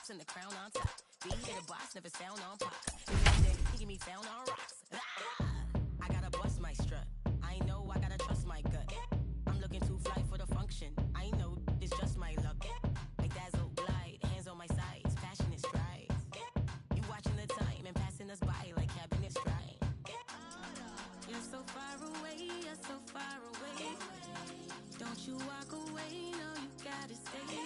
props and the crown on top. Be the boss, never sound on pop. He give me sound on rocks. I gotta bust my strut. I know I gotta trust my gut. I'm looking too fly for the function. I know it's just my luck. Like dazzle glide, hands on my sides, passionate strides. You watching the time and passing us by like cabinet stride. You're so far away, you're so far away. Don't you walk away, no, you gotta stay.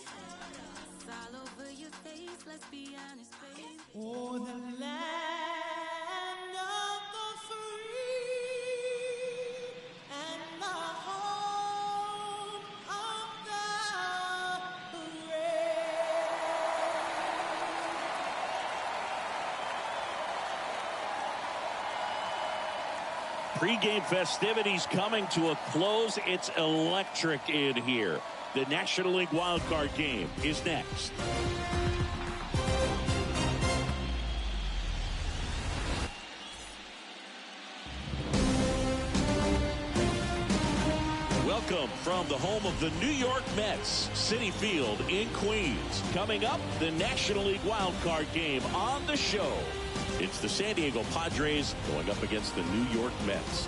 It's all over your face, let's be honest, babe. Oh, the land of the free and the home of the brave. Pre-game festivities coming to a close. It's electric in here. The National League wildcard game is next. Welcome from the home of the New York Mets, Citi Field in Queens. Coming up, the National League wildcard game on the show. It's the San Diego Padres going up against the New York Mets.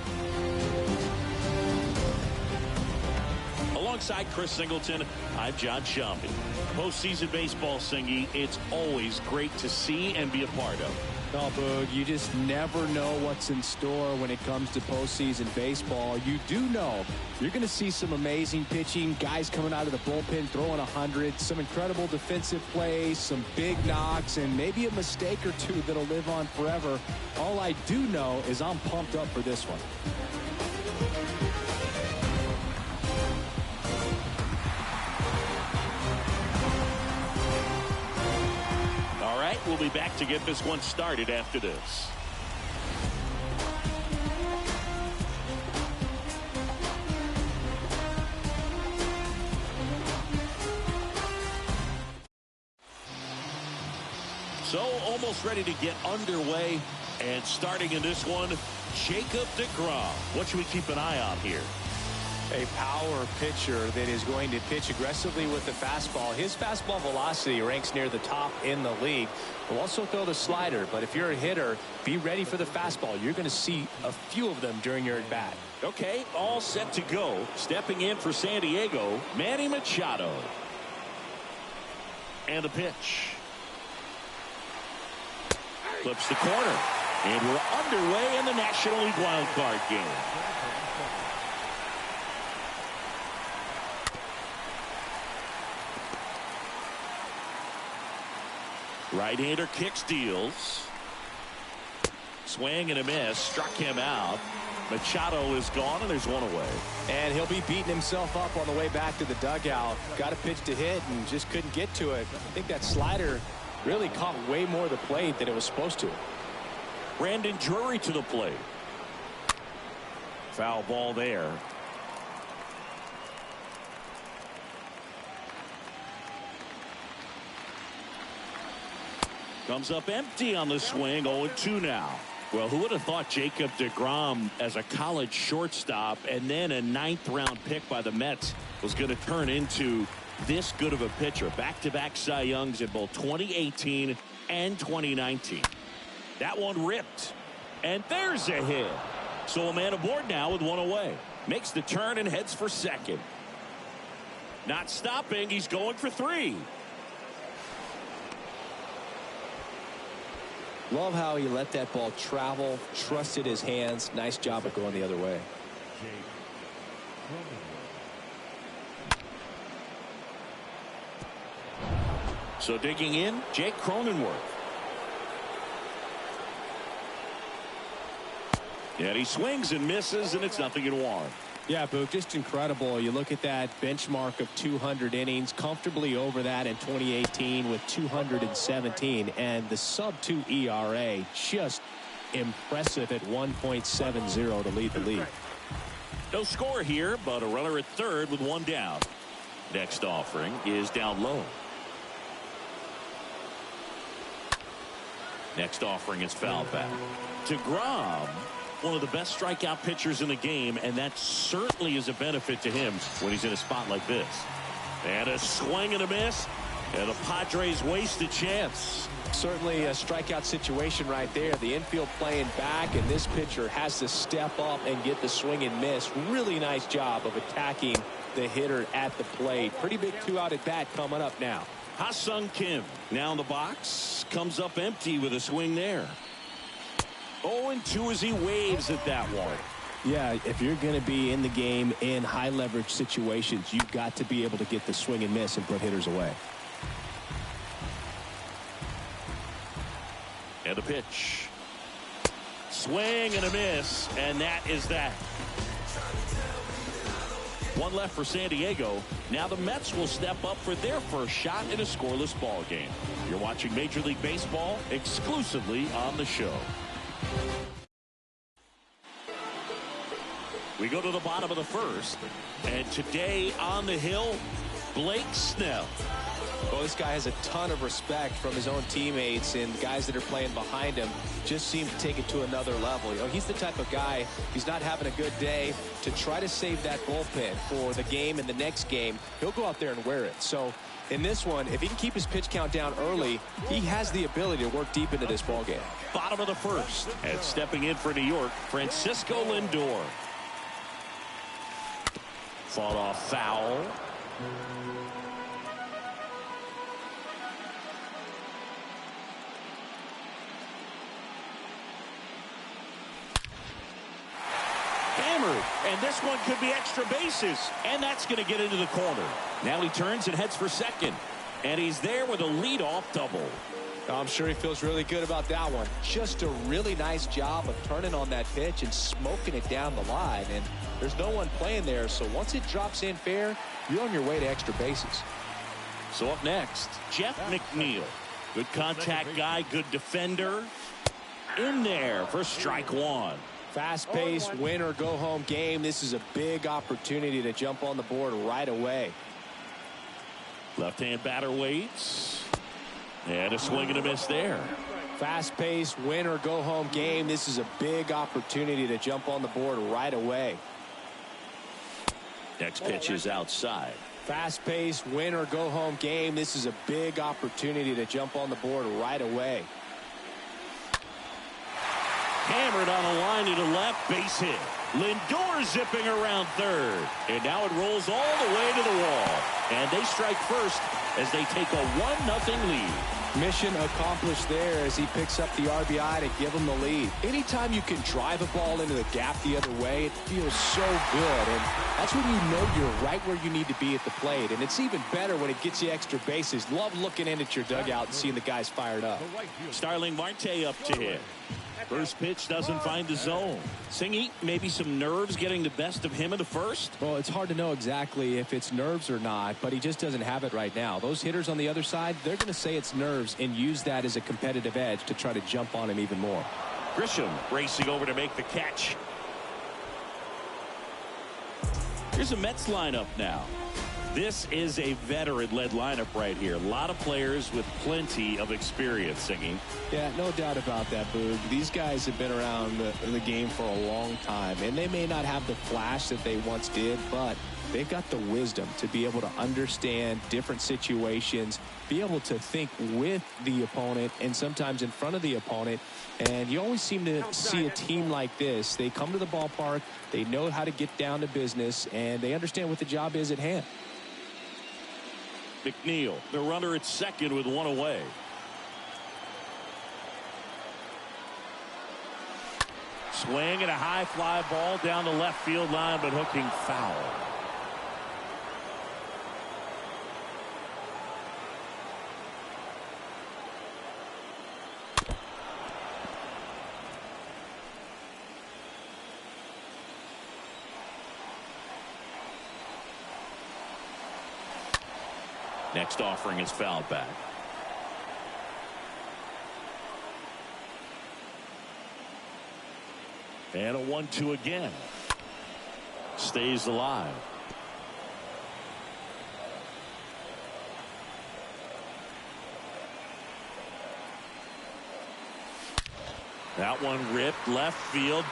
Alongside Chris Singleton, I'm John Shambi. Postseason baseball, Singy, it's always great to see and be a part of. Oh, Boog, you just never know what's in store when it comes to postseason baseball. You do know you're going to see some amazing pitching, guys coming out of the bullpen throwing 100, some incredible defensive plays, some big knocks, and maybe a mistake or two that'll live on forever. All I do know is I'm pumped up for this one. We'll be back to get this one started after this. So almost ready to get underway, and starting in this one, Jacob deGrom. What should we keep an eye on here? A power pitcher that is going to pitch aggressively with the fastball. His fastball velocity ranks near the top in the league. Will also throw the slider, but if you're a hitter, be ready for the fastball. You're going to see a few of them during your at-bat. Okay, all set to go. Stepping in for San Diego, Manny Machado. And the pitch. Clips the corner. And we're underway in the National League wildcard game. Right-hander kicks, deals. Swing and a miss. Struck him out. Machado is gone, and there's one away. And he'll be beating himself up on the way back to the dugout. Got a pitch to hit and just couldn't get to it. I think that slider really caught way more of the plate than it was supposed to. Brandon Drury to the plate. Foul ball there. Comes up empty on the swing. 0-2 now. Well, who would have thought Jacob deGrom as a college shortstop and then a 9th-round pick by the Mets was going to turn into this good of a pitcher? Back-to-back Cy Youngs in both 2018 and 2019. That one ripped. And there's a hit. So a man aboard now with one away. Makes the turn and heads for second. Not stopping. He's going for 3. Love how he let that ball travel, trusted his hands. Nice job of going the other way. So digging in, Jake Cronenworth. And he swings and misses, and it's 0-1. Yeah, Boog, just incredible. You look at that benchmark of 200 innings, comfortably over that in 2018 with 217, and the sub-2 ERA just impressive at 1.70 to lead the league. No score here, but a runner at third with one down. Next offering is down low. Next offering is fouled back. deGrom, one of the best strikeout pitchers in the game, and that certainly is a benefit to him when he's in a spot like this. And a swing and a miss. And the Padres waste a chance. Certainly a strikeout situation right there. The infield playing back, and this pitcher has to step up and get the swing and miss. Really nice job of attacking the hitter at the plate. Pretty big 2-out at bat coming up now. Ha-Sung Kim now in the box. Comes up empty with a swing there. 0-2 as he waves at that one. Yeah, if you're going to be in the game in high leverage situations, you've got to be able to get the swing and miss and put hitters away. And a pitch. Swing and a miss, and that is that. One left for San Diego. Now the Mets will step up for their first shot in a scoreless ball game. You're watching Major League Baseball exclusively on the show. We go to the bottom of the first, and today on the hill, Blake Snell. Well, this guy has a ton of respect from his own teammates, and guys that are playing behind him just seem to take it to another level. You know, he's the type of guy, he's not having a good day, to try to save that bullpen for the game and the next game. He'll go out there and wear it. So in this one, if he can keep his pitch count down early, he has the ability to work deep into this ball game. Bottom of the first, and stepping in for New York, Francisco Lindor. Fought off foul. Hammered, and this one could be extra bases, and that's going to get into the corner. Now he turns and heads for second, and he's there with a leadoff double. I'm sure he feels really good about that one. Just a really nice job of turning on that pitch and smoking it down the line, and there's no one playing there, so once it drops in fair, you're on your way to extra bases. So up next, Jeff McNeil. Good contact guy, good defender. In there for strike one. Fast-paced, win or go home game. This is a big opportunity to jump on the board right away. Left-hand batter waits. And a swing and a miss there. Fast-paced, win or go home game. This is a big opportunity to jump on the board right away. Next pitch is outside. Fast-paced, win or go home game. This is a big opportunity to jump on the board right away. Hammered on a line to the left, base hit. Lindor zipping around third. And now it rolls all the way to the wall. And they strike first as they take a 1-0 lead. Mission accomplished there as he picks up the RBI to give him the lead. Anytime you can drive a ball into the gap the other way, it feels so good. And that's when you know you're right where you need to be at the plate. And it's even better when it gets you extra bases. Love looking in at your dugout and seeing the guys fired up. Starling Marte up to hit. First pitch doesn't find the zone. Singy, maybe some nerves getting the best of him in the first? Well, it's hard to know exactly if it's nerves or not, but he just doesn't have it right now. Those hitters on the other side, they're going to say it's nerves and use that as a competitive edge to try to jump on him even more. Grisham racing over to make the catch. Here's a Mets lineup now. This is a veteran-led lineup right here. A lot of players with plenty of experience, Singing. Yeah, no doubt about that, Boog. These guys have been around the game for a long time, and they may not have the flash that they once did, but they've got the wisdom to be able to understand different situations, be able to think with the opponent and sometimes in front of the opponent. And you always seem to see a team like this. They come to the ballpark, they know how to get down to business, and they understand what the job is at hand. McNeil, the runner at second with one away. Swing and a high fly ball down the left field line, but hooking foul. Next offering is fouled back. And a 1-2 again. Stays alive. That one ripped left field.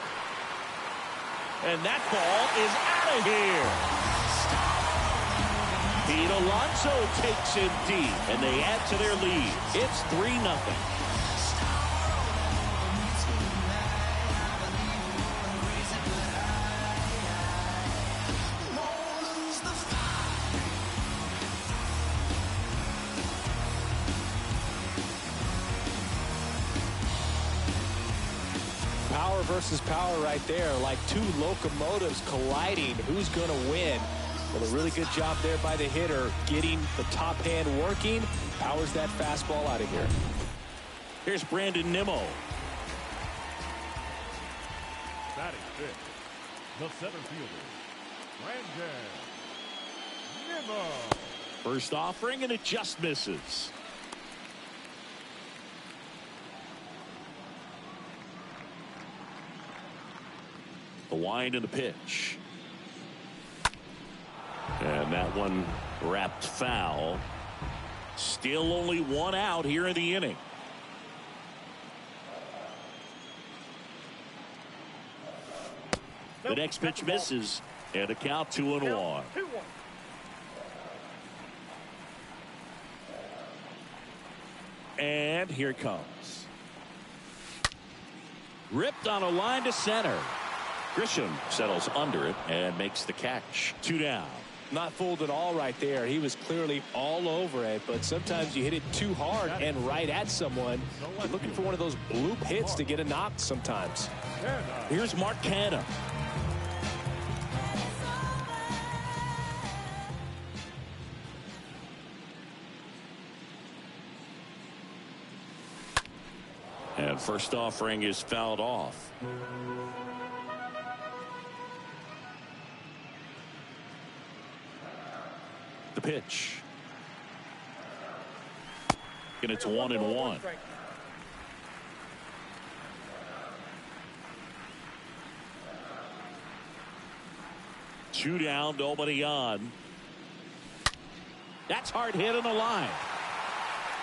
And that ball is out of here. Pete Alonso takes it deep, and they add to their lead. It's 3-0. Power versus power right there, like two locomotives colliding. Who's going to win? Well, a really good job there by the hitter, getting the top hand working. Powers that fastball out of here. Here's Brandon Nimmo. Batting fifth, the center fielder, Brandon Nimmo. First offering, and it just misses. The wind and the pitch. And that one wrapped foul. Still only one out here in the inning. The next pitch misses, and a count 2-1. And here it comes. Ripped on a line to center. Grisham settles under it and makes the catch. 2 down. Not fooled at all right there. He was clearly all over it, but sometimes you hit it too hard and right at someone. You're looking for one of those bloop hits to get a knock sometimes. Here's Mark Canha. And first offering is fouled off. The pitch. And it's 1-1. 2 down, nobody on. That's hard hit on the line.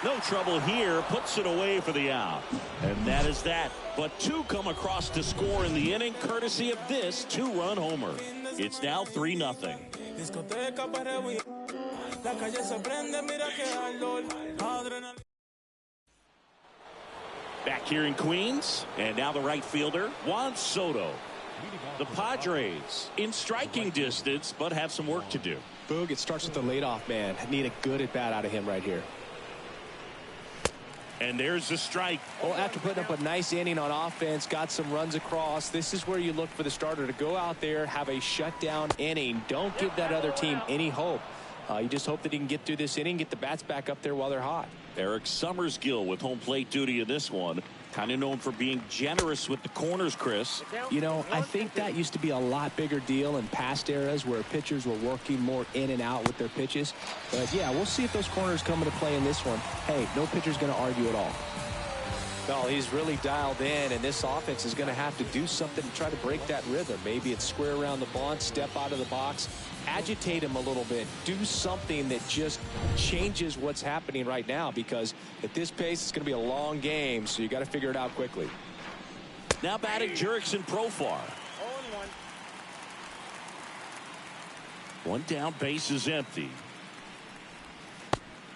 No trouble here, puts it away for the out. And that is that. But 2 come across to score in the inning, courtesy of this 2-run homer. It's now 3-0. Back here in Queens, and now the right fielder, Juan Soto. The Padres in striking distance, but have some work to do. Boog, it starts with the leadoff man. Need a good at bat out of him right here. And there's the strike. Well, after putting up a nice inning on offense, got some runs across, this is where you look for the starter to go out there, have a shutdown inning. Don't give that other team any hope. You just hope that he can get through this inning, get the bats back up there while they're hot. Eric Summersgill with home plate duty in this one. Kind of known for being generous with the corners, Chris. You know, I think that used to be a lot bigger deal in past eras where pitchers were working more in and out with their pitches. But, yeah, we'll see if those corners come into play in this one. Hey, no pitcher's going to argue at all. Well, he's really dialed in, and this offense is going to have to do something to try to break that rhythm. Maybe it's square around the bunt, step out of the box, agitate him a little bit, do something that just changes what's happening right now, because at this pace, it's going to be a long game, so you got to figure it out quickly. Now batting Jurickson Profar. 1 down, base is empty.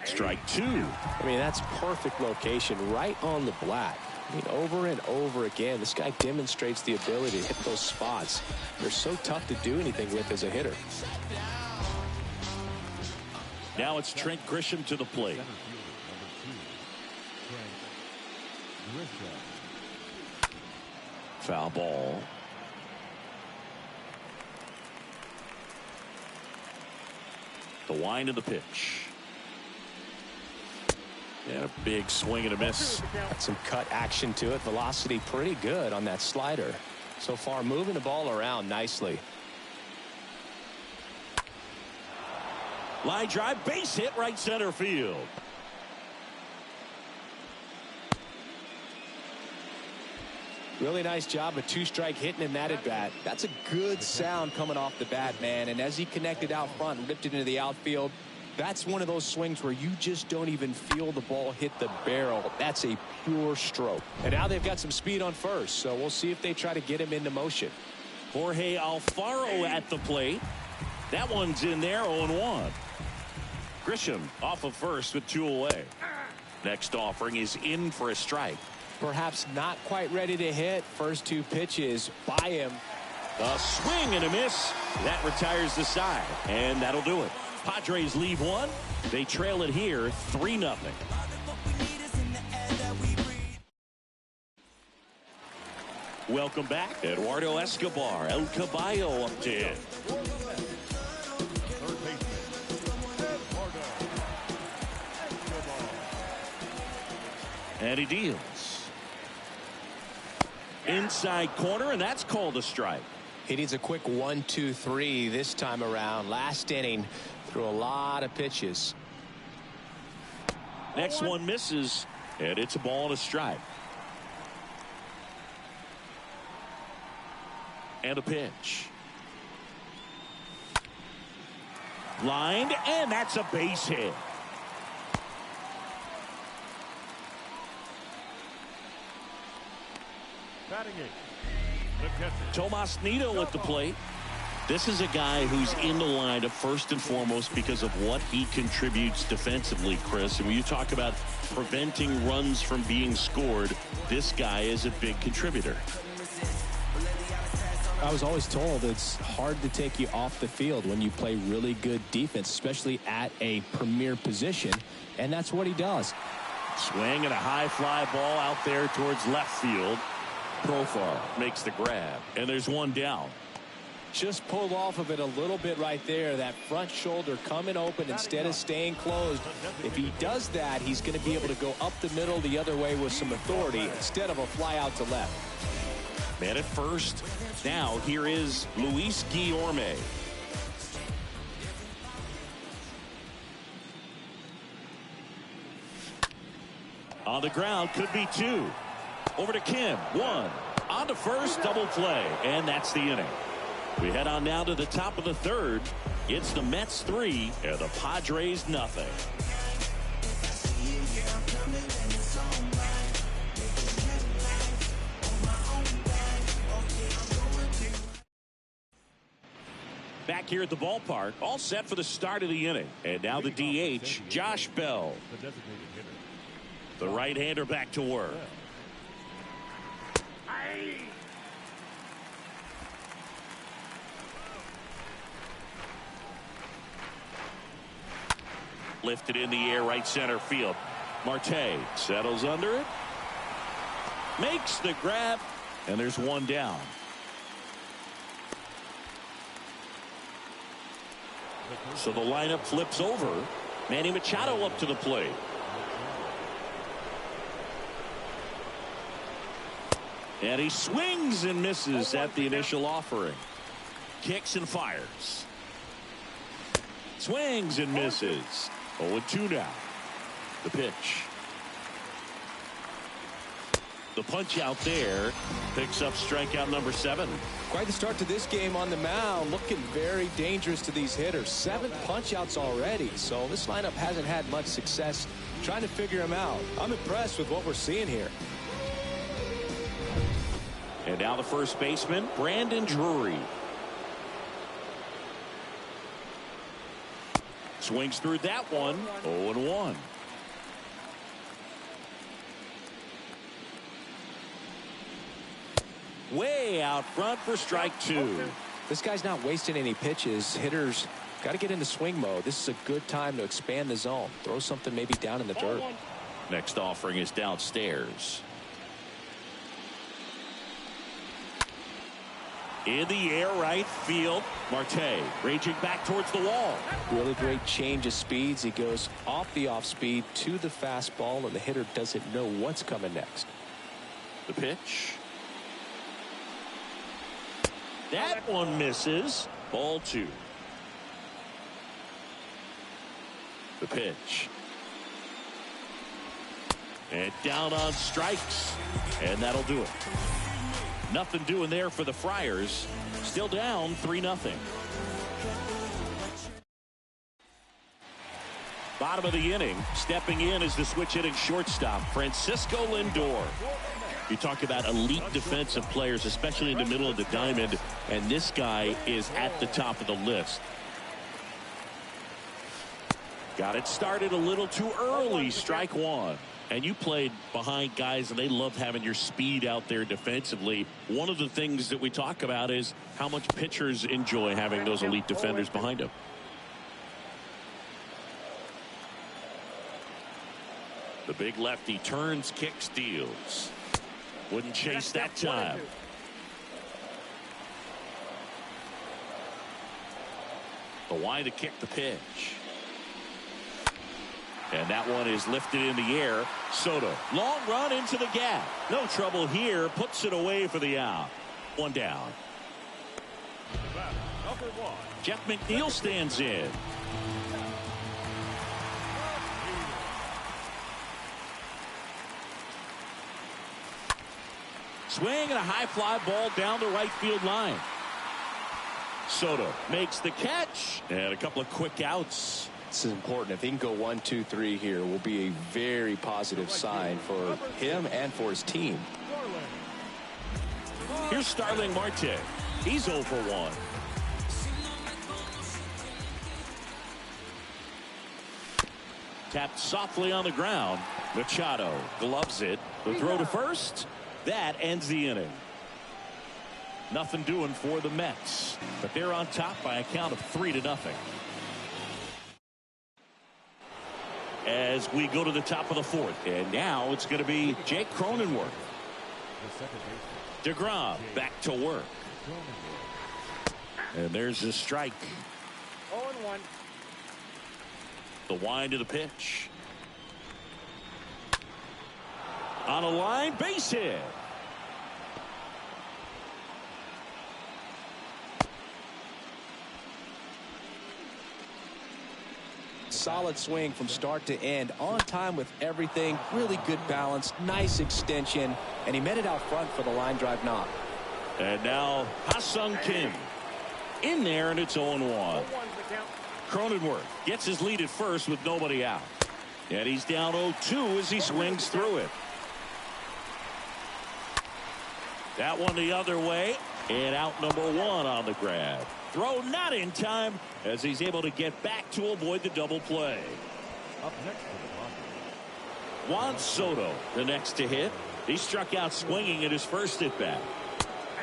Strike 2. I mean, that's perfect location right on the black. I mean, over and over again, this guy demonstrates the ability to hit those spots. They're so tough to do anything with as a hitter. Now it's Trent Grisham to the plate. Foul ball. The wind of the pitch. And a big swing and a miss. Got some cut action to it. Velocity pretty good on that slider. So far, moving the ball around nicely. Line drive, base hit, right center field. Really nice job of 2-strike hitting in that at bat. That's a good sound coming off the bat, man. And as he connected out front and ripped it into the outfield, that's one of those swings where you just don't even feel the ball hit the barrel. That's a pure stroke. And now they've got some speed on first, so we'll see if they try to get him into motion. Jorge Alfaro at the plate. That one's in there, 0-1. Grisham off of first with 2 away. Next offering is in for a strike. Perhaps not quite ready to hit. First 2 pitches by him. A swing and a miss. That retires the side, and that'll do it. Padres leave 1. They trail it here 3-0. Welcome back. Eduardo Escobar, El Caballo up to hit. Third baseman, Eduardo Escobar. And he deals. Inside corner, and that's called a strike. He needs a quick 1-2-3 this time around. Last inning, threw a lot of pitches. Next one misses, and it's a ball and a strike. And a pitch. Lined, and that's a base hit. Batting 8. The catcher. Tomas Nido at the plate. This is a guy who's in the lineup first and foremost because of what he contributes defensively, Chris. And when you talk about preventing runs from being scored, this guy is a big contributor. I was always told it's hard to take you off the field when you play really good defense, especially at a premier position, and that's what he does. Swing and a high fly ball out there towards left field. Profar makes the grab, and there's one down. Just pulled off of it a little bit right there. That front shoulder coming open instead of staying closed. If he does that, he's going to be able to go up the middle the other way with some authority instead of a fly out to left. Man at first. Now here is Luis Guillorme. On the ground, could be 2. Over to Kim, 1. On to first, double play, and that's the inning. We head on now to the top of the 3rd. It's the Mets 3 and the Padres nothing. Back here at the ballpark, all set for the start of the inning. And now the DH, Josh Bell. The designated hitter. The right-hander back to work. Lifted in the air, right center field. Marte settles under it. Makes the grab, and there's one down. So the lineup flips over. Manny Machado up to the plate. And he swings and misses at the initial offering. Kicks and fires. Swings and misses. 0-2 now. The pitch. The punch out there picks up strikeout number 7. Quite the start to this game on the mound. Looking very dangerous to these hitters. 7 punch outs already. So this lineup hasn't had much success trying to figure him out. I'm impressed with what we're seeing here. And now the first baseman, Brandon Drury. Swings through that one. 0-1. Way out front for strike 2. This guy's not wasting any pitches. Hitters got to get into swing mode. This is a good time to expand the zone. Throw something maybe down in the dirt. Next offering is downstairs. In the air, right field. Marte raging back towards the wall. Really great change of speeds. He goes off the off speed to the fastball, and the hitter doesn't know what's coming next. The pitch. That one misses. Ball 2. The pitch. And down on strikes. And that'll do it. Nothing doing there for the Friars. Still down 3-0. Bottom of the inning. Stepping in is the switch hitting shortstop, Francisco Lindor. You talk about elite defensive players, especially in the middle of the diamond, and this guy is at the top of the list. Got it started a little too early. Strike one. And you played behind guys, and they love having your speed out there defensively. One of the things that we talk about is how much pitchers enjoy having those elite defenders behind them. The big lefty turns, kicks, deals. Wouldn't chase that time. The wind to kick the pitch. And that one is lifted in the air. Soto, long run into the gap. No trouble here. Puts it away for the out. One down. Number one. Jeff McNeil stands in. Swing and a high fly ball down the right field line. Soto makes the catch. And a couple of quick outs. This is important. If he can go 1, 2, 3 here, will be a very positive sign for him and for his team. Here's Starling Marte. He's 0 for 1. Tapped softly on the ground. Machado gloves it. The throw to first. That ends the inning. Nothing doing for the Mets, but they're on top by a count of 3-0. As we go to the top of the fourth, and now it's going to be Jake Cronenworth. DeGrom back to work. And there's a strike. 0-1. The wind of the pitch. On a line, base hit. Solid swing from start to end, on time with everything, really good balance, nice extension, and he met it out front for the line drive knock. And now Ha-Sung Kim in there, and it's 0-1. Cronenworth gets his lead at first with nobody out, and he's down 0-2 as he swings through it. That one the other way, and out number 1 on the grab. Throw not in time as he's able to get back to avoid the double play. Up next to the Padres. Juan Soto, the next to hit. He struck out swinging at his first at bat.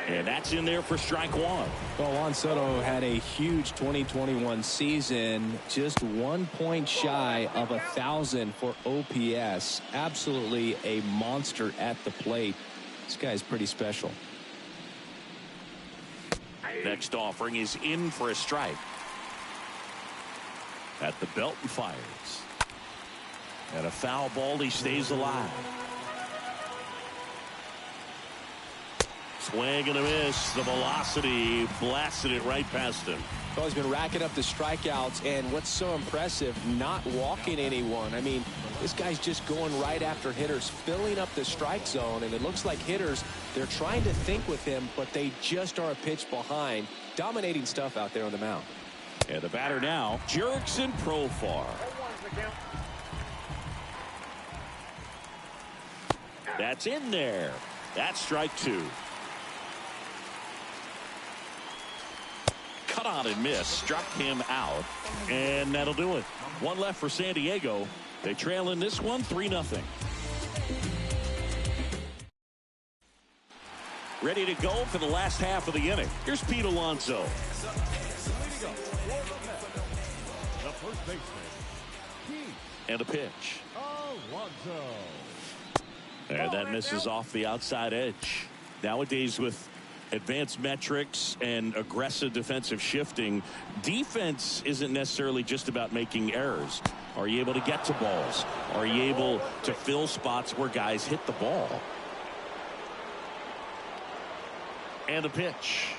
And that's in there for strike one. Well, Juan Soto had a huge 2021 season, just 1 point shy of 1,000 for OPS. Absolutely a monster at the plate. This guy's pretty special. Next offering is in for a strike. At the belt and fires. And a foul ball, he stays alive. Swing and a miss. The velocity blasted it right past him. Well, he's been racking up the strikeouts, and what's so impressive, not walking anyone. I mean, this guy's just going right after hitters, filling up the strike zone, and it looks like hitters, they're trying to think with him, but they just are a pitch behind. Dominating stuff out there on the mound. And the batter now, Jurickson Profar. That's in there. That's strike 2. Cut on and miss, struck him out, and that'll do it. One left for San Diego. They trail in this one 3-0. Ready to go for the last half of the inning. Here's Pete Alonso. The first baseman, Pete And a pitch. Alonso. And that misses off the outside edge. Nowadays, with advanced metrics and aggressive defensive shifting, defense isn't necessarily just about making errors. Are you able to get to balls? Are you able to fill spots where guys hit the ball? And a pitch.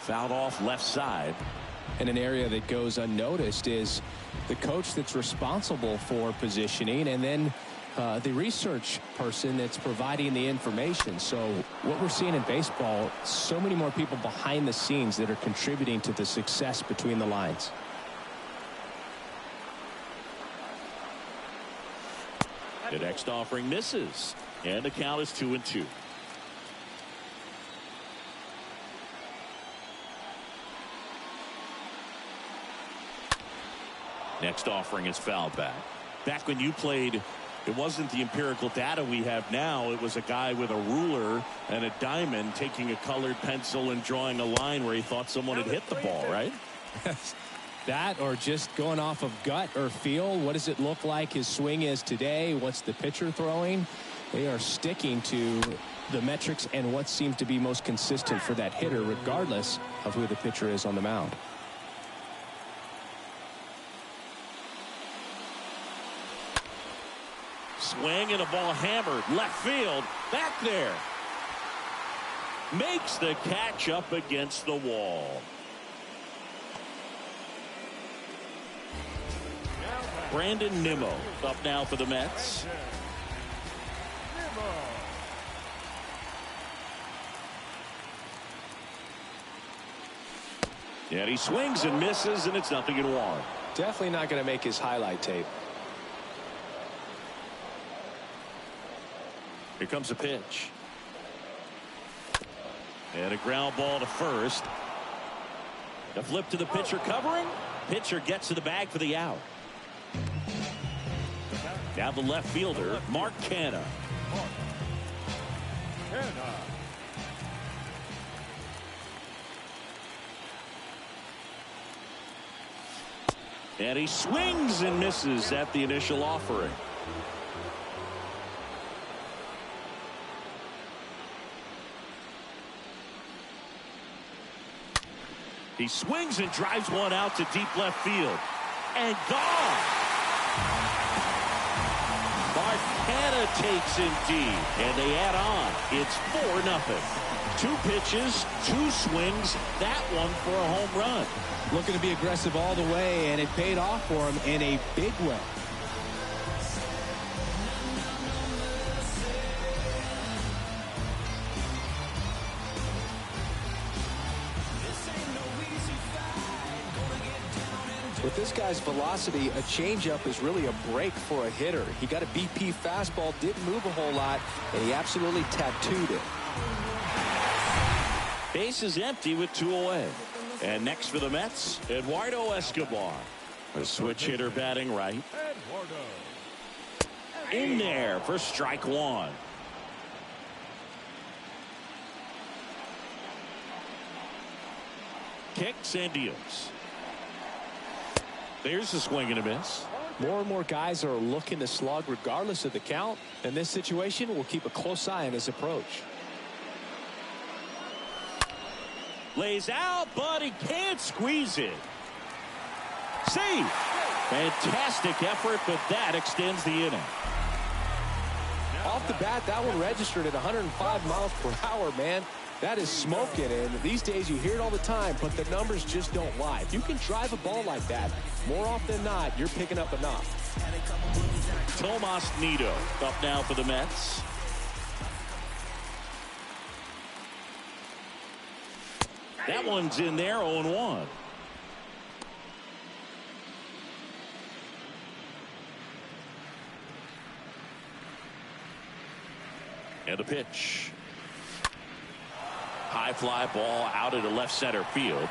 Fouled off left side. And an area that goes unnoticed is the coach that's responsible for positioning, and then the research person that's providing the information. So what we're seeing in baseball, so many more people behind the scenes that are contributing to the success between the lines. The next offering misses, and the count is 2-2. Next offering is fouled back. Back when you played, it wasn't the empirical data we have now. It was a guy with a ruler and a diamond taking a colored pencil and drawing a line where he thought someone had hit the ball, right? That or just going off of gut or feel. What does it look like his swing is today? What's the pitcher throwing? They are sticking to the metrics and what seems to be most consistent for that hitter, regardless of who the pitcher is on the mound. Swing and a ball hammered left field. Back there. Makes the catch up against the wall. Brandon Nimmo up now for the Mets. And he swings and misses, and it's 0-1. Definitely not going to make his highlight tape. Here comes a pitch. And a ground ball to first. The flip to the pitcher covering. Pitcher gets to the bag for the out. Now the left fielder, Mark Canha. And he swings and misses at the initial offering. He swings and drives one out to deep left field. And gone. Mark Canha takes in deep. And they add on. It's 4-0. 2 pitches, 2 swings. That one for a home run. Looking to be aggressive all the way, and it paid off for him in a big way. With this guy's velocity, a changeup is really a break for a hitter. He got a BP fastball, didn't move a whole lot, and he absolutely tattooed it. Base is empty with 2 away. And next for the Mets, Eduardo Escobar. A switch hitter batting right. In there for strike 1. Kicks and deals. There's a swing and a miss. More and more guys are looking to slug regardless of the count. In this situation, we'll keep a close eye on his approach. Lays out, but he can't squeeze it. See, fantastic effort, but that extends the inning. Off the bat, that one registered at 105 miles per hour, man. That is smoking, and these days you hear it all the time, but the numbers just don't lie. If you can drive a ball like that, more often than not, you're picking up enough. Tomas Nido up now for the Mets. That one's in there, 0-1. And the pitch. High fly ball out into left center field.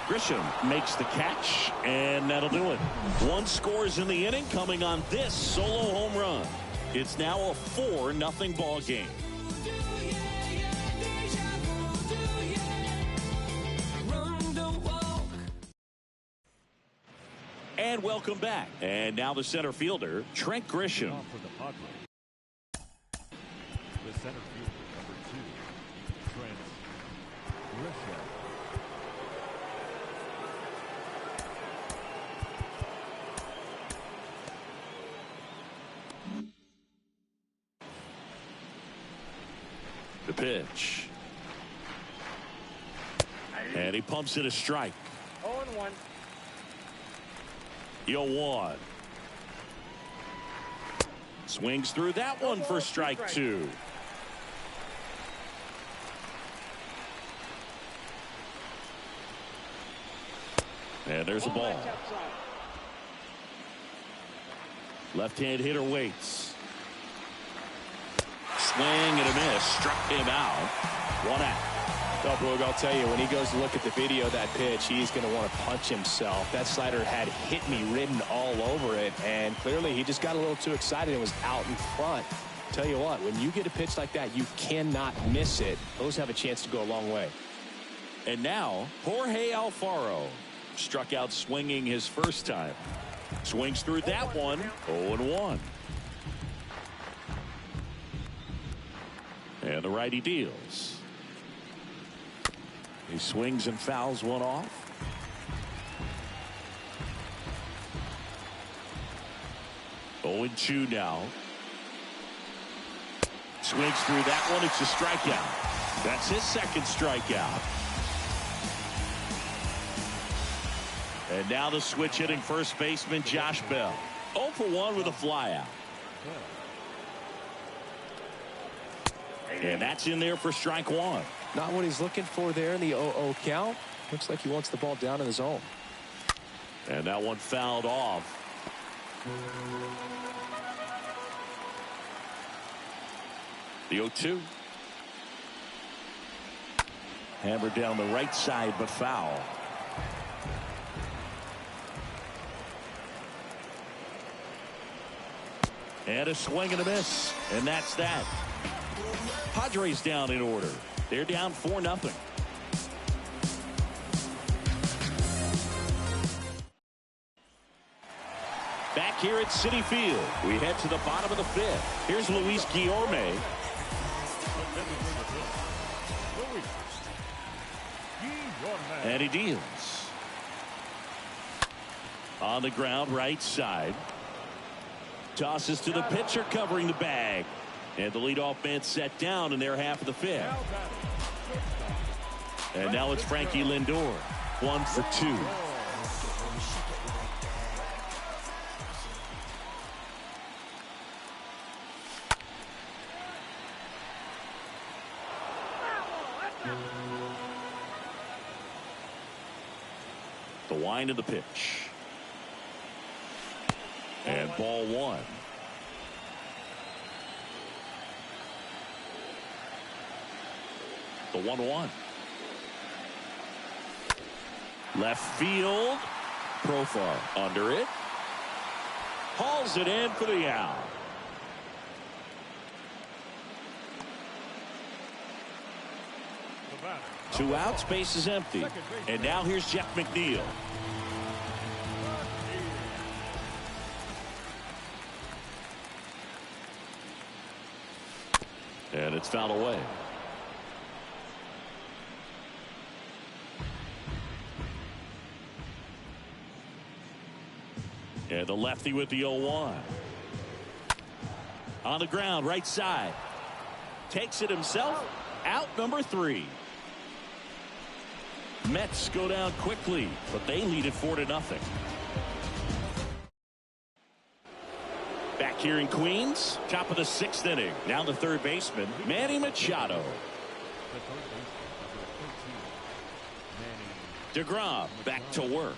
Grisham makes the catch, and that'll do it. 1 scores in the inning coming on this solo home run. It's now a 4-0 ball game. And welcome back. And now the center fielder, Trent Grisham. For the Padres. The center fielder, number 2, Trent Grisham. The pitch. And he pumps it a strike. 0-1. 0-1. Swings through that one for strike 2. And there's a ball. Left-hand hitter waits. Swing and a miss. Struck him out. 1 out. Well, Boog, I'll tell you, when he goes to look at the video of that pitch, he's going to want to punch himself. That slider had hit me written all over it, and clearly he just got a little too excited and was out in front. Tell you what, when you get a pitch like that, you cannot miss it. Those have a chance to go a long way. And now, Jorge Alfaro struck out swinging his first time. Swings through that one, 0-1. And the righty deals. He swings and fouls one off. Oh, 0-2 now. Swings through that one. It's a strikeout. That's his second strikeout. And now the switch hitting first baseman Josh Bell. 0 for 1 with a flyout. And that's in there for strike one. Not what he's looking for there in the 0-0 count. Looks like he wants the ball down in the zone. And that one fouled off. The 0-2. Hammered down the right side, but foul. And a swing and a miss. And that's that. Padres down in order. They're down 4-0. Back here at Citi Field, we head to the bottom of the fifth. Here's Luis Guillorme. And he deals. On the ground, right side. Tosses to the pitcher covering the bag. And the leadoff man set down in their half of the fifth. And now it's Frankie Lindor. 1 for 2. The wind of the pitch. And ball one. The 1-1. Left field. Profar under it. Hauls it in for the out. Two outs, base is empty. And now here's Jeff McNeil. And it's fouled away. And the lefty with the 0-1. On the ground, right side. Takes it himself. Out number 3. Mets go down quickly, but they lead it 4-0. Back here in Queens, top of the 6th inning. Now the third baseman, Manny Machado. DeGrom back to work.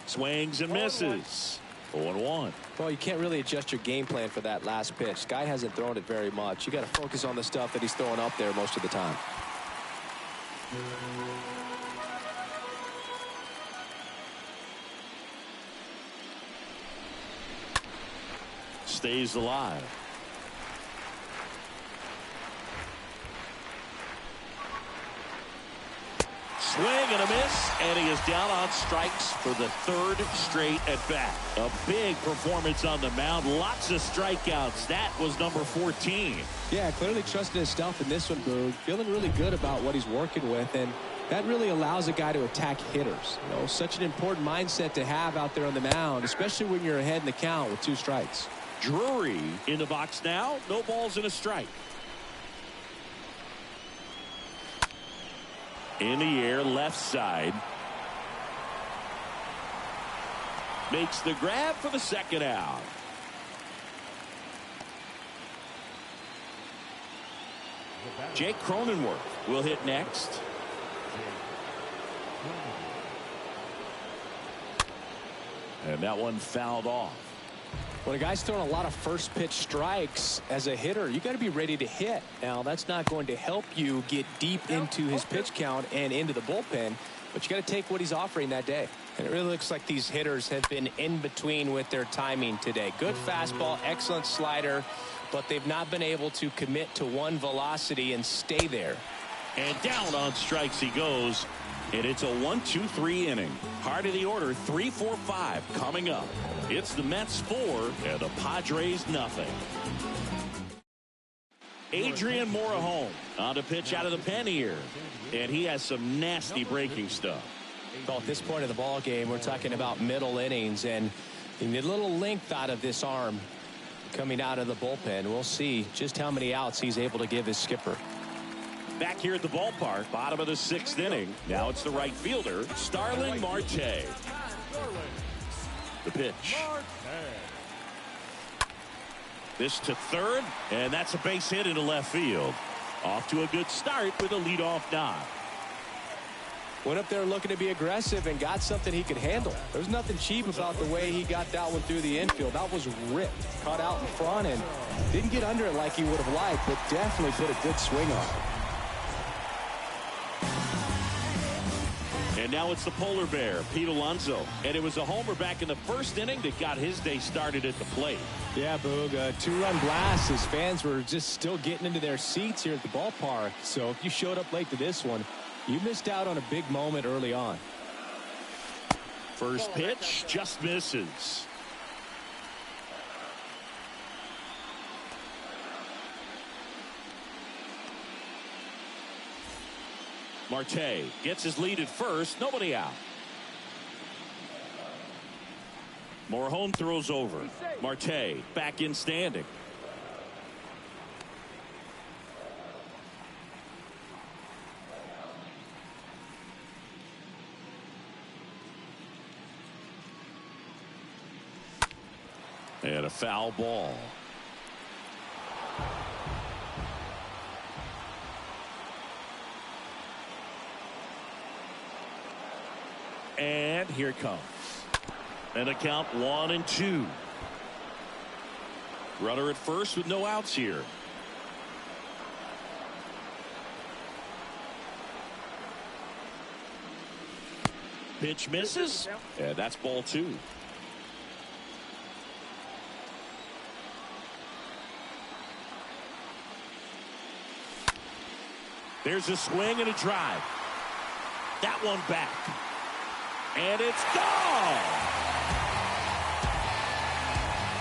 Swings and misses. 0-1. Well, you can't really adjust your game plan for that last pitch. Guy hasn't thrown it very much. You got to focus on the stuff that he's throwing up there most of the time. Stays alive. Swing and a miss, and he is down on strikes for the 3rd straight at bat. A big performance on the mound. Lots of strikeouts. That was number 14. Yeah, clearly trusting his stuff in this one, Boog. Feeling really good about what he's working with, and that really allows a guy to attack hitters. You know, such an important mindset to have out there on the mound, especially when you're ahead in the count with 2 strikes. Drury in the box now. No balls and a strike. In the air, left side. Makes the grab for the 2nd out. Jake Cronenworth will hit next. And that one fouled off. When a guy's throwing a lot of first pitch strikes as a hitter, you got to be ready to hit. Now, that's not going to help you get deep into his pitch count and into the bullpen, but you got to take what he's offering that day. And it really looks like these hitters have been in between with their timing today. Good fastball, excellent slider, but they've not been able to commit to one velocity and stay there. And down on strikes he goes. And it's a 1-2-3 inning. Heart of the order, 3-4-5 coming up. It's the Mets 4 and the Padres nothing. Adrian Morejon on to pitch out of the pen here. And he has some nasty breaking stuff. Well, at this point of the ball game, we're talking about middle innings, and you need a little length out of this arm coming out of the bullpen. We'll see just how many outs he's able to give his skipper. Back here at the ballpark, bottom of the 6th inning. Now it's the right fielder, Starling Marte. The pitch. This to third, and that's a base hit into left field. Off to a good start with a leadoff knock. Went up there looking to be aggressive and got something he could handle. There's nothing cheap about the way he got that one through the infield. That was ripped, caught out in front, and didn't get under it like he would have liked, but definitely put a good swing on it. And now it's the polar bear, Pete Alonso. And it was a homer back in the 1st inning that got his day started at the plate. Yeah, Boog, a 2-run blast. His fans were just still getting into their seats here at the ballpark. So if you showed up late to this one, you missed out on a big moment early on. First pitch just misses. Marte gets his lead at first. Nobody out. Morejon throws over. Marte back in standing. And a foul ball. And here it comes. And a count 1-2. Runner at first with no outs here. Pitch misses. And that's ball 2. There's a swing and a drive. That one back. And it's gone.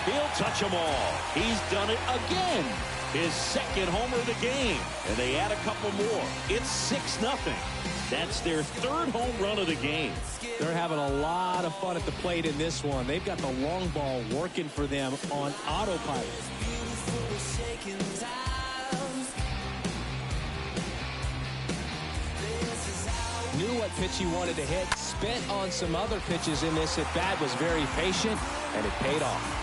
He'll touch them all. He's done it again. His 2nd homer of the game. And they add a couple more. It's 6-0. That's their 3rd home run of the game. They're having a lot of fun at the plate in this one. They've got the long ball working for them on autopilot. Knew what pitch he wanted to hit. Spent on some other pitches in this at bat. Was very patient, and it paid off.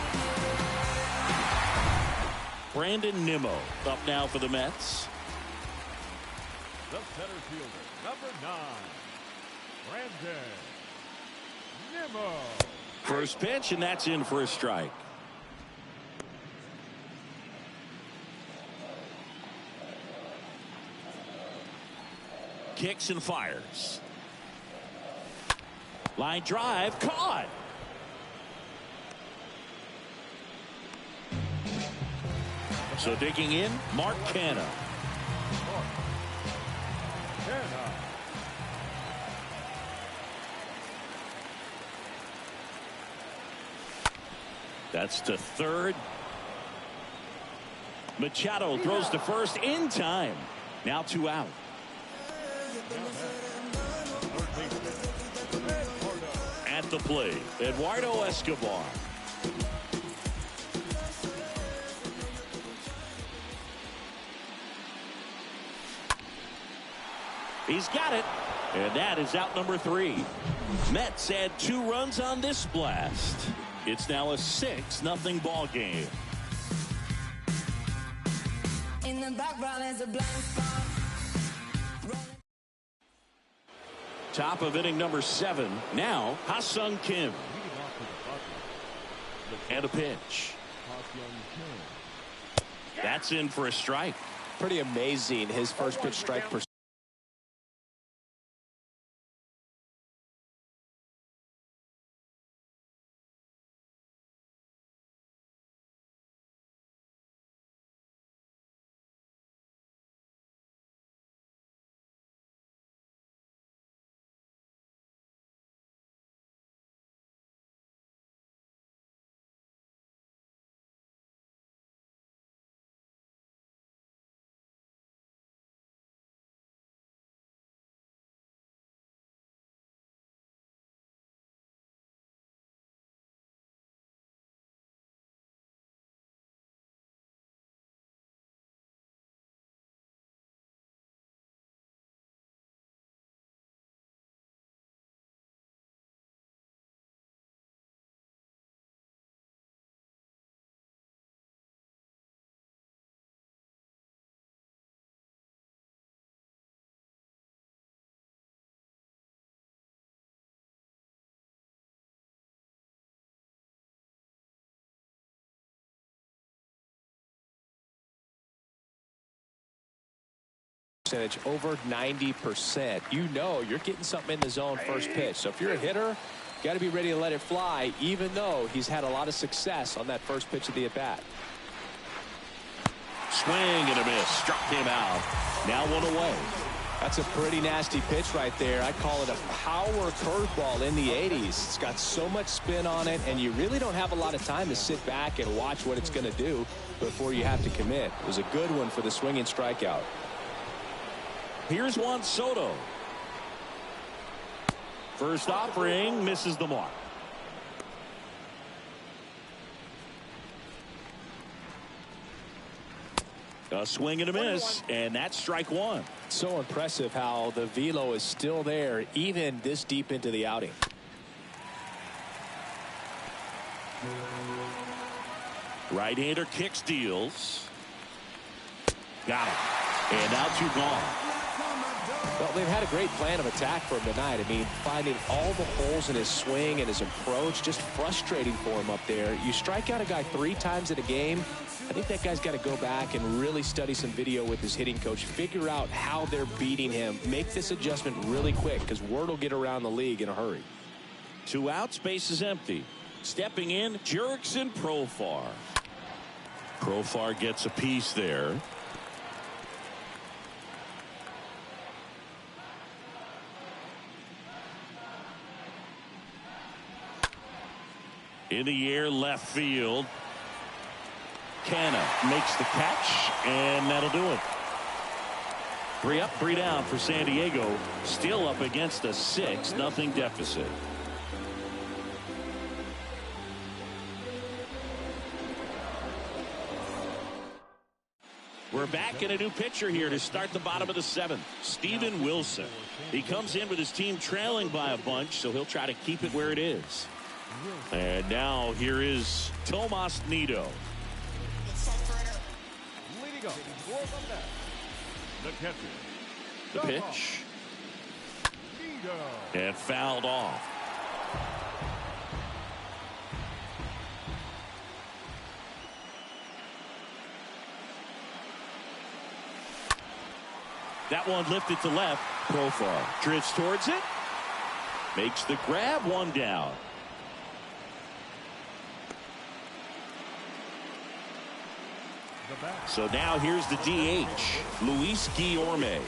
Brandon Nimmo up now for the Mets. The center fielder, number 9, Brandon Nimmo. First pitch, and that's in for a strike. Kicks and fires. Line drive, caught. So digging in, Mark Canha. That's to third. Machado throws to first in time. Now 2 out. At the plate, Eduardo Escobar. He's got it, and that is out number 3. Mets add 2 runs on this blast. It's now a 6-0 ball game. In the background is a blank spot. Top of inning number 7. Now, Ha-Sung Kim. And a pitch. That's in for a strike. Pretty amazing, his first pitch strike percentage. Percentage over 90%. You know you're getting something in the zone first pitch. So if you're a hitter, you got to be ready to let it fly, even though he's had a lot of success on that first pitch of the at-bat. Swing and a miss. Struck him out. Now one away. That's a pretty nasty pitch right there. I call it a power curveball in the 80s. It's got so much spin on it, and you really don't have a lot of time to sit back and watch what it's going to do before you have to commit. It was a good one for the swinging strikeout. Here's Juan Soto. First offering misses the mark. A swing and a miss, and that's strike one. So impressive how the velo is still there even this deep into the outing. Right-hander kicks, deals. Got it. And now two gone. Well, they've had a great plan of attack for him tonight. I mean, finding all the holes in his swing and his approach, just frustrating for him up there. You strike out a guy 3 times in a game, I think that guy's got to go back and really study some video with his hitting coach, figure out how they're beating him, make this adjustment really quick because word will get around the league in a hurry. 2 outs, base is empty. Stepping in, Jurickson Profar. Profar gets a piece there. In the air, left field. Canna makes the catch, and that'll do it. 3 up, 3 down for San Diego. Still up against a 6-0 deficit. We're back in a new pitcher here to start the bottom of the 7th. Steven Wilson. He comes in with his team trailing by a bunch, so he'll try to keep it where it is. And now here is Tomas Nido. Leading up for the net, the catcher. The pitch. And fouled off. That one lifted to left. Profar drifts towards it. Makes the grab, 1 down. So now here's the DH, Luis Guillorme.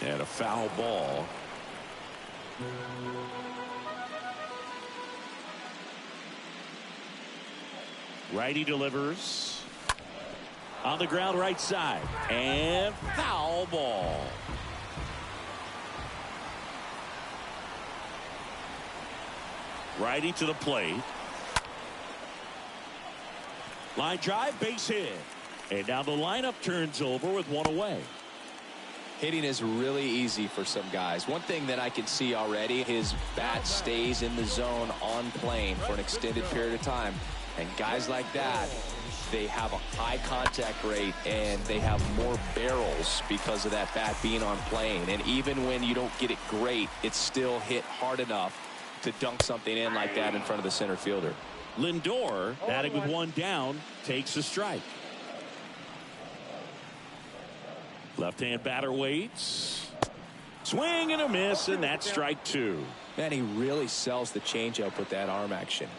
And a foul ball. Righty delivers. On the ground, right side. And foul ball. Righty to the plate. Line drive, base hit. And now the lineup turns over with 1 away. Hitting is really easy for some guys. One thing that I can see already, his bat stays in the zone on plane for an extended period of time. And guys like that, They have a high contact rate, and they have more barrels because of that bat being on plane. And even when you don't get it great, it's still hit hard enough to dunk something in like that in front of the center fielder. Lindor, batting with one down, takes a strike. Left-hand batter waits. Swing and a miss, and that's strike two. Man, he really sells the changeup with that arm action.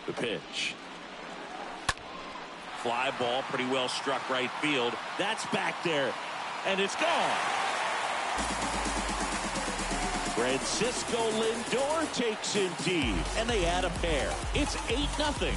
The pitch. Fly ball, pretty well struck right field. That's back there, and it's gone. Francisco Lindor takes in deep, and they add a pair. It's 8-0.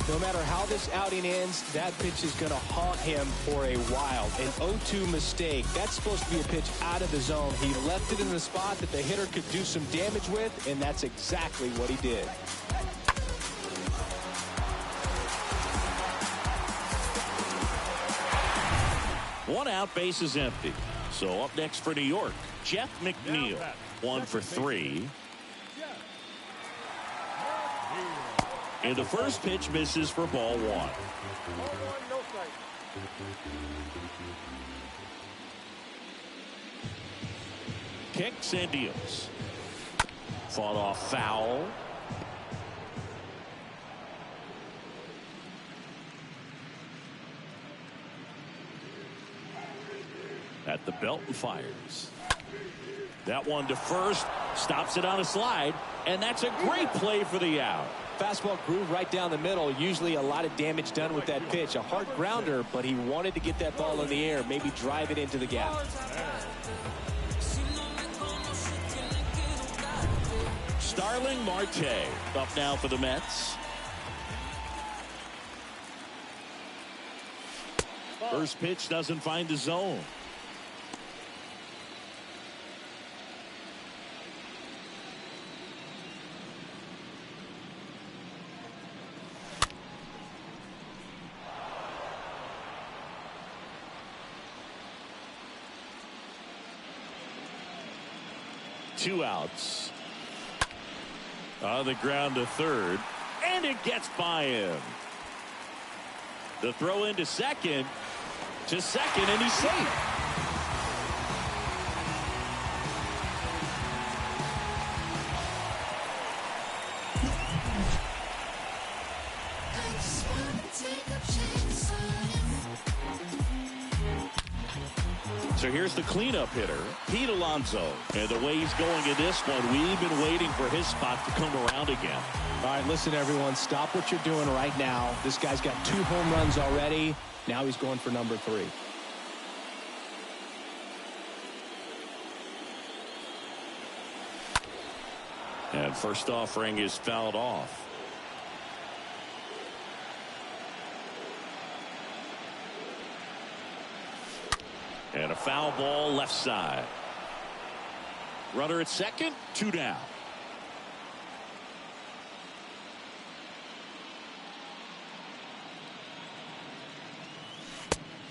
No matter how this outing ends, that pitch is going to haunt him for a while. An 0-2 mistake. That's supposed to be a pitch out of the zone. He left it in the spot that the hitter could do some damage with, and that's exactly what he did. One out, base is empty. So up next for New York, Jeff McNeil. 1 for 3. And the first pitch misses for ball one. Kicks and deals. Fought off foul. At the belt and fires. That one to first. Stops it on a slide. And that's a great play for the out. Fastball groove right down the middle. Usually a lot of damage done with that pitch. A hard grounder, but he wanted to get that ball in the air, maybe drive it into the gap. Starling Marte up now for the Mets. First pitch doesn't find the zone. Two outs. On the ground to third, and it gets by him. The throw into second, and he's safe. So here's the cleanup hitter, Pete Alonso. And the way he's going in this one, we've been waiting for his spot to come around again. All right, listen, everyone. Stop what you're doing right now. This guy's got 2 home runs already. Now he's going for number 3. And first offering is fouled off. And a foul ball left side. Runner at second, 2 down.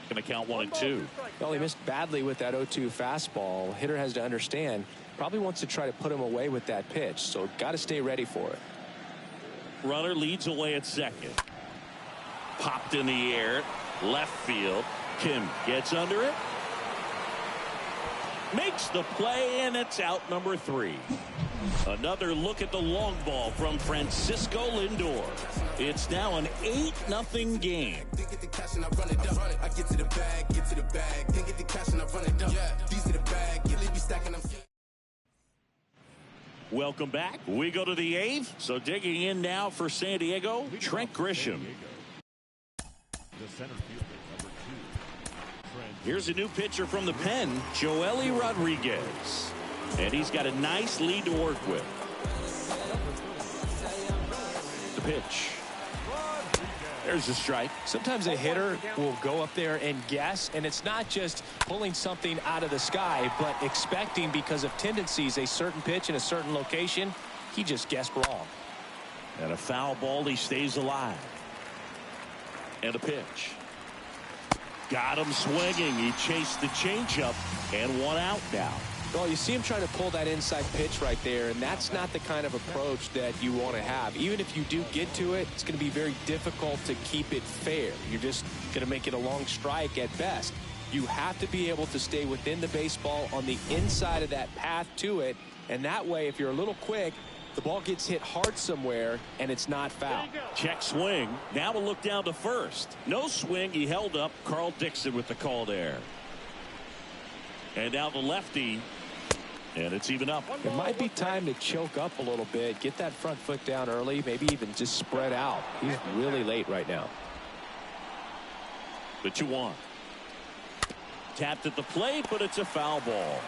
Going to count 1 and 2. Well, he missed badly with that 0-2 fastball. Hitter has to understand, probably wants to try to put him away with that pitch, so got to stay ready for it. Runner leads away at second. Popped in the air, left field. Kim gets under it. Makes the play, and it's out number 3. Another look at the long ball from Francisco Lindor. It's now an 8-0 game. Welcome back. We go to the 8th. So digging in now for San Diego, Trent Grisham. The center fielder, number 2. Here's a new pitcher from the pen, Joely Rodriguez. And he's got a nice lead to work with. The pitch. There's a strike. Sometimes a hitter will go up there and guess, and it's not just pulling something out of the sky, but expecting because of tendencies a certain pitch in a certain location. He just guessed wrong. And a foul ball. He stays alive. And a pitch. Got him swinging. He chased the changeup and one out now. Well, you see him trying to pull that inside pitch right there, and that's not the kind of approach that you want to have. Even if you do get to it, it's going to be very difficult to keep it fair. You're just going to make it a long strike at best. You have to be able to stay within the baseball on the inside of that path to it, and that way, if you're a little quick, the ball gets hit hard somewhere, and it's not foul. Check swing. Now we'll look down to first. No swing. He held up. Carl Dixon with the call there. And now the lefty. And it's even up. It might be time to choke up a little bit. Get that front foot down early. Maybe even just spread out. He's really late right now. The 2-1. Tapped at the plate, but it's a foul ball.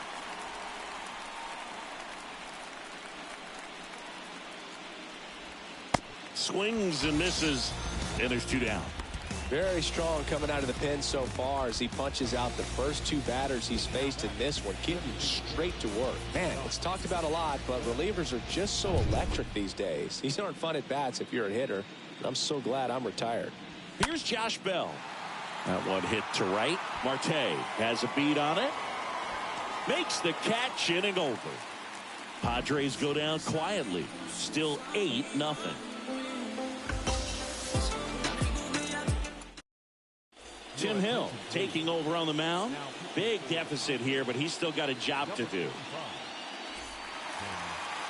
Swings and misses, and there's 2 down. Very strong coming out of the pen so far as he punches out the first 2 batters he's faced in this one. Keep him straight to work. Man, it's talked about a lot, but relievers are just so electric these days. These aren't fun at bats if you're a hitter. I'm so glad I'm retired. Here's Josh Bell. That one hit to right. Marte has a beat on it. Makes the catch, inning over. Padres go down quietly. Still 8-0. Tim Hill taking over on the mound. Big deficit here, but he's still got a job to do.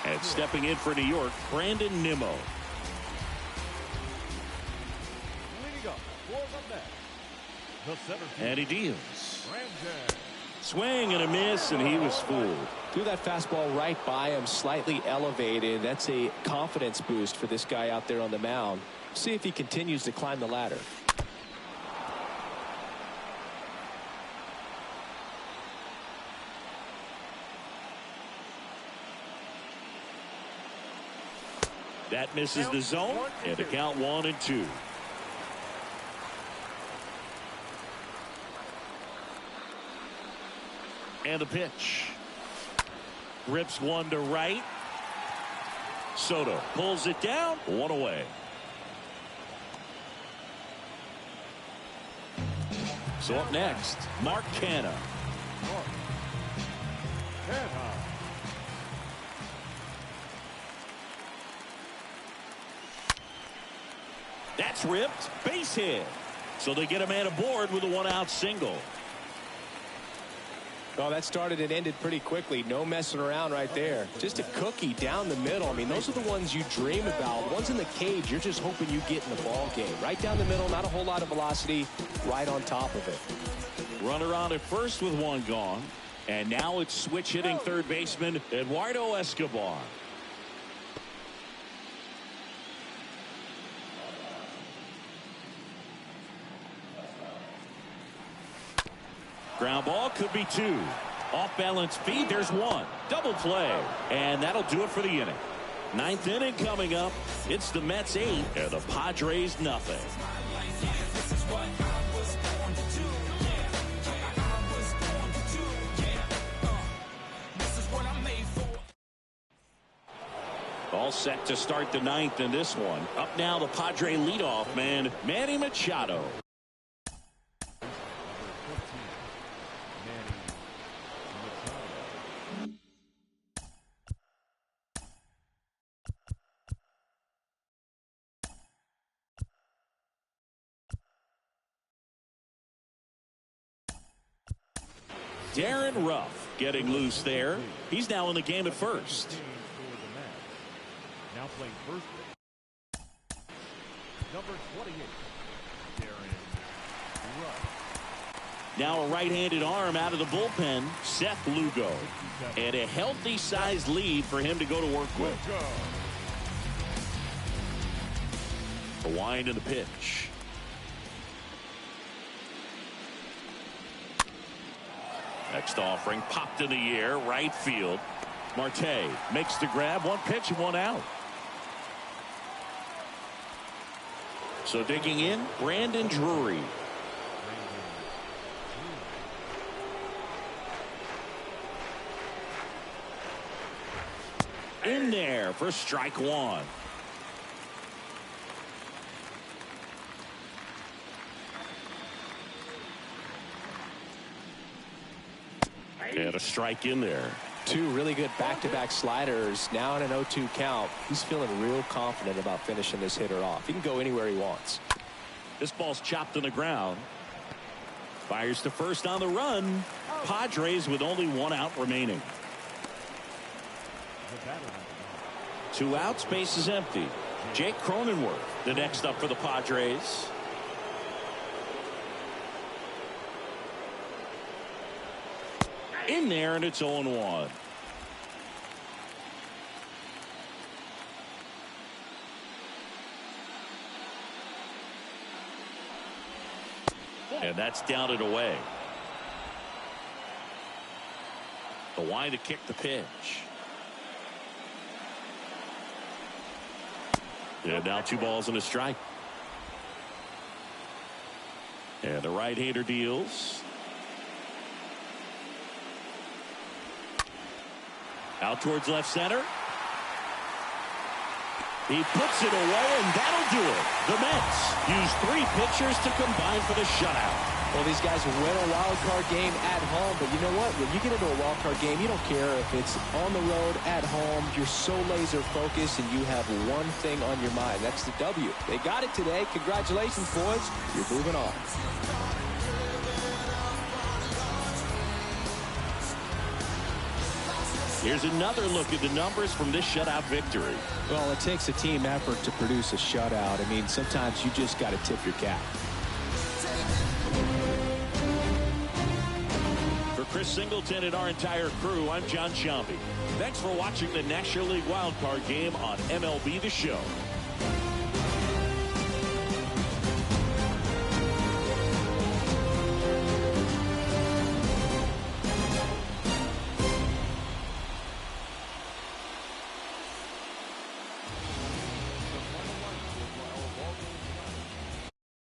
And stepping in for New York, Brandon Nimmo. And he deals. Swing and a miss, and he was fooled. Threw that fastball right by him, slightly elevated. That's a confidence boost for this guy out there on the mound. See if he continues to climb the ladder. That misses the zone, and the count 1-2. And the pitch. Rips one to right. Soto pulls it down. 1 away. So up next, Mark Canha. That's ripped. Base hit. So they get a man aboard with a 1-out single. Oh, that started and ended pretty quickly. No messing around right there. Just a cookie down the middle. I mean, those are the ones you dream about. Ones in the cage, you're just hoping you get in the ball game. Right down the middle, not a whole lot of velocity, right on top of it. Runner on at first with 1 gone. And now it's switch hitting third baseman Eduardo Escobar. Ground ball could be 2. Off balance feed. There's 1. Double play. And that'll do it for the inning. 9th inning coming up. It's the Mets 8 and the Padres nothing. All set to start the 9th in this one. Up now the Padre leadoff man, Manny Machado. Darren Ruff getting loose there. He's now in the game at first. Now playing first base. Number 28, Darren Ruff. Now a right-handed arm out of the bullpen, Seth Lugo. And a healthy sized lead for him to go to work with. The wind and the pitch. Next offering popped in the air, right field. Marte makes the grab, 1 pitch and 1 out. So digging in, Brandon Drury. In there for strike 1. And a strike in there. Two really good back-to-back sliders. Now in an 0-2 count. He's feeling real confident about finishing this hitter off. He can go anywhere he wants. This ball's chopped on the ground. Fires to first on the run. Padres with only 1 out remaining. 2 outs, base is empty. Jake Cronenworth, the next up for the Padres. In there, and it's 0-1. And that's down and away. The wide to kick the pitch. And now 2 balls and a strike. And the right-hander deals. Out towards left center. He puts it away, and that'll do it. The Mets use 3 pitchers to combine for the shutout. Well, these guys win a wild card game at home, but you know what? When you get into a wild card game, you don't care if it's on the road, at home. You're so laser focused, and you have one thing on your mind. That's the W. They got it today. Congratulations, boys. You're moving on. Here's another look at the numbers from this shutout victory. Well, it takes a team effort to produce a shutout. I mean, sometimes you just got to tip your cap. For Chris Singleton and our entire crew, I'm John Sciambi. Thanks for watching the National League Wildcard game on MLB The Show.